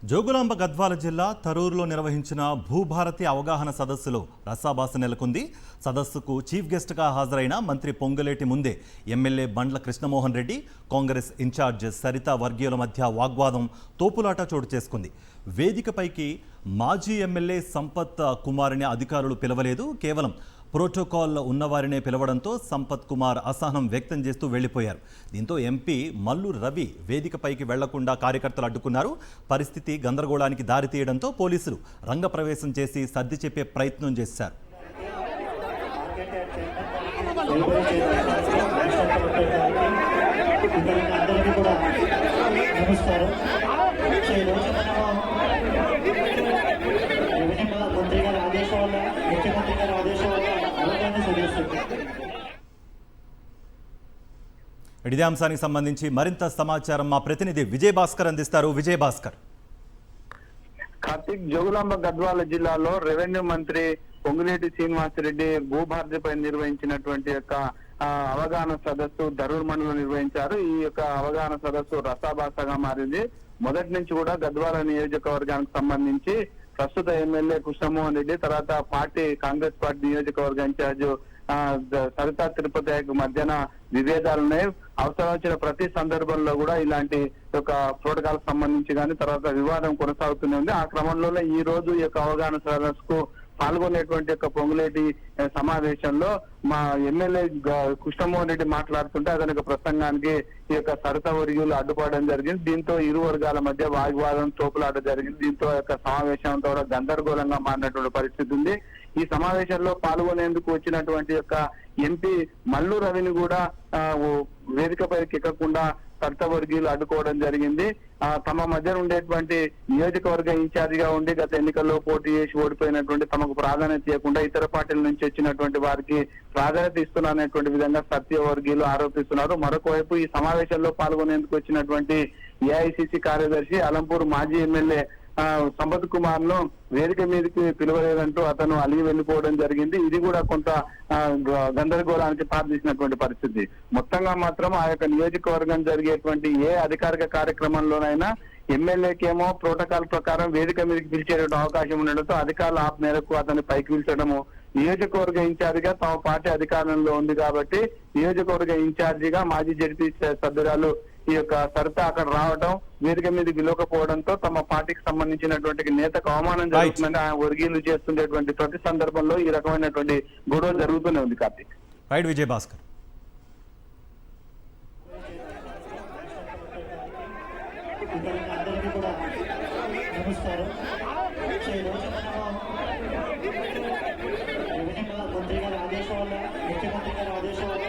జోగులాంబ గద్వాల జిల్లా తరూరులో నిర్వహించిన భూభారతి అవగాహన సదస్సులో రసాభాస నెలకొంది. సదస్సుకు చీఫ్ గెస్ట్గా హాజరైన మంత్రి పొంగులేటి ముందే ఎమ్మెల్యే బండ్ల కృష్ణమోహన్ రెడ్డి, కాంగ్రెస్ ఇన్ఛార్జ్ సరితా వర్గీయుల మధ్య వాగ్వాదం, తోపులాట చోటు చేసుకుంది. వేదికపైకి మాజీ ఎమ్మెల్యే సంపత్ కుమార్ని అధికారులు పిలవలేదు. కేవలం ప్రోటోకాల్ ఉన్నవారినే పిలవడంతో సంపత్ కుమార్ అసహనం వ్యక్తం చేస్తూ వెళ్లిపోయారు. దీంతో ఎంపీ మల్లు రవి వేదికపైకి వెళ్లకుండా కార్యకర్తలు అడ్డుకున్నారు. పరిస్థితి గందరగోళానికి దారితీయడంతో పోలీసులు రంగప్రవేశం చేసి సర్ది చెప్పే ప్రయత్నం చేశారు. ఇదే అంశానికి సంబంధించి మరింత సమాచారం మా ప్రతినిధి విజయ్ భాస్కర్ అందిస్తారు. విజయ్ భాస్కర్. కార్తిక్, జోగులాంబ గద్వాల జిల్లాలో రెవెన్యూ మంత్రి పొంగులేటి శ్రీనివాసరెడ్డి భూభారతిపై నిర్వహించినటువంటి యొక్క అవగాహన సదస్సు దరూర్ మండలం నిర్వహించారు. ఈ యొక్క అవగాహన సదస్సు రసాభాసగా మారింది. మొదటి నుంచి కూడా గద్వాల నియోజకవర్గానికి సంబంధించి ప్రస్తుత ఎమ్మెల్యే కృష్ణమోహన్ రెడ్డి, తర్వాత కాంగ్రెస్ పార్టీ నియోజకవర్గ ఇన్ఛార్జ్ సరితా తిరుపతి మధ్యన విభేదాలున్నాయి. అవసరం వచ్చిన ప్రతి సందర్భంలో కూడా ఇలాంటి ఒక ప్రోటోకాల్ సంబంధించి కానీ తర్వాత వివాదం కొనసాగుతూనే ఉంది. ఆ క్రమంలోనే ఈ రోజు ఈ యొక్క అవగాహన సదస్సుకు పాల్గొనేటువంటి యొక్క పొంగులేటి సమావేశంలో మా ఎమ్మెల్యే కృష్ణమోహన్ రెడ్డి మాట్లాడుతుంటే అతని యొక్క ప్రసంగానికి ఈ యొక్క సరిత వర్గీయులు అడ్డుపడడం జరిగింది. దీంతో ఇరు వర్గాల మధ్య వాగ్వాదం, తోపులాట జరిగింది. దీంతో యొక్క సమావేశం అంతా కూడా గందరగోళంగా మారినటువంటి పరిస్థితి ఉంది. ఈ సమావేశంలో పాల్గొనేందుకు వచ్చినటువంటి యొక్క ఎంపీ మల్లు రవిని కూడా వేదికపైకి ఎక్కకుండా సరిత వర్గీయులు అడ్డుకోవడం జరిగింది. తమ మధ్య ఉండేటువంటి నియోజకవర్గ ఇన్ఛార్జిగా ఉండి గత ఎన్నికల్లో పోటీ చేసి ఓడిపోయినటువంటి తమకు ప్రాధాన్యత ఇవ్వకుండా ఇతర పార్టీల నుంచి వచ్చినటువంటి వారికి ప్రాధాన్యత ఇస్తున్నారనేటువంటి విధంగా సత్య వర్గీయులు ఆరోపిస్తున్నారు. మరొక వైపు ఈ సమావేశంలో పాల్గొనేందుకు వచ్చినటువంటి ఏఐసిసి కార్యదర్శి అలంపూర్ మాజీ ఎమ్మెల్యే సంపత్ కుమార్ ను వేదిక మీదకి పిలవలేదంటూ అతను అలిగి వెళ్లిపోవడం జరిగింది. ఇది కూడా కొంత గందరగోళానికి తారదీసినటువంటి పరిస్థితి. మొత్తంగా మాత్రం ఆ యొక్క నియోజకవర్గం జరిగేటువంటి ఏ అధికారిక కార్యక్రమంలోనైనా ఎమ్మెల్యేకేమో ప్రోటోకాల్ ప్రకారం వేదిక మీదకి పిలిచేటువంటి అవకాశం ఉండడంతో అధికారులు ఆ మేరకు అతన్ని పైకి పిలిచడము, నియోజకవర్గ ఇన్ఛార్జిగా తమ పార్టీ అధికారంలో ఉంది కాబట్టి నియోజకవర్గ ఇన్ఛార్జిగా మాజీ జడ్పీ సభ్యురాలు ఈ యొక్క సరిత అక్కడ రావడం, వేదిక మీద విలువకపోవడంతో తమ పార్టీకి సంబంధించినటువంటి నేతకు అవమానం జరుగుతుందని ఆయన వర్గీయులు చేస్తుండేటువంటి ప్రతి సందర్భంలో ఈ రకమైనటువంటి గొడవ జరుగుతూనే ఉంది. కార్తీక్. రైట్ విజయ్ భాస్కర్. మంత్రి గారి ఆదేశం వల్ల, ముఖ్యమంత్రి గారి ఆదేశం వల్ల